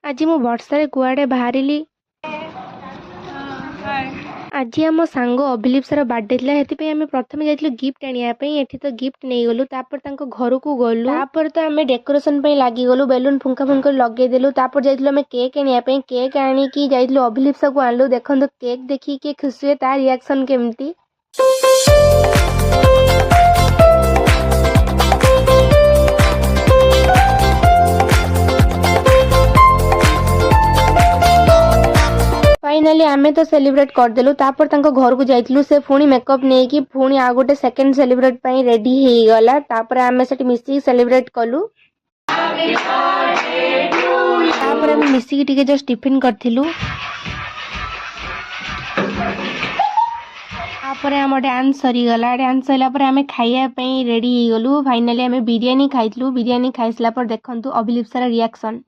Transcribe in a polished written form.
आज मु वर्षा कुआडे बाहरिली। आज आम सांग अभिलिप्सार बर्थडे थिला हेतिपई आमे प्रथमे जाइतलु गिफ्ट आनिया पई। एठी तो गिफ्ट नै गलु, तापर तांको घर को गलु, तापर तो आमे डेकोरेशन पई लागि गलु, बेलून फुंका फुंका लगे देलु। तापर जाइतलु आमे केक आनिया पई, केक आनी की जाइतलु अभिलिप्सा को आनलु। देखंतु केक देखि के खुशी है, तार रिएक्शन केमती। फाइनाली आमे तो सेलिब्रेट करदेलु। तापर तांको घर को जाइतलु, से पुणी मेकअप नहीं कि पुणी आ गोटे सेकंड सेलिब्रेट पई रेडी हे गला। तापर आमे सेठी मिसी सेलिब्रेट कलु। तापर आमे मिसी की टिके जस्ट टिफिन करथिलु। तापर आम डांस सरी गला। डांस सरिला पर आमे खाइया पई रेडी हे गलु। फाइनाली आमे बिरयानी खाइतलु। बिरयानी खाइसला पर देखंतु अभिलिप्सार रिएक्शन।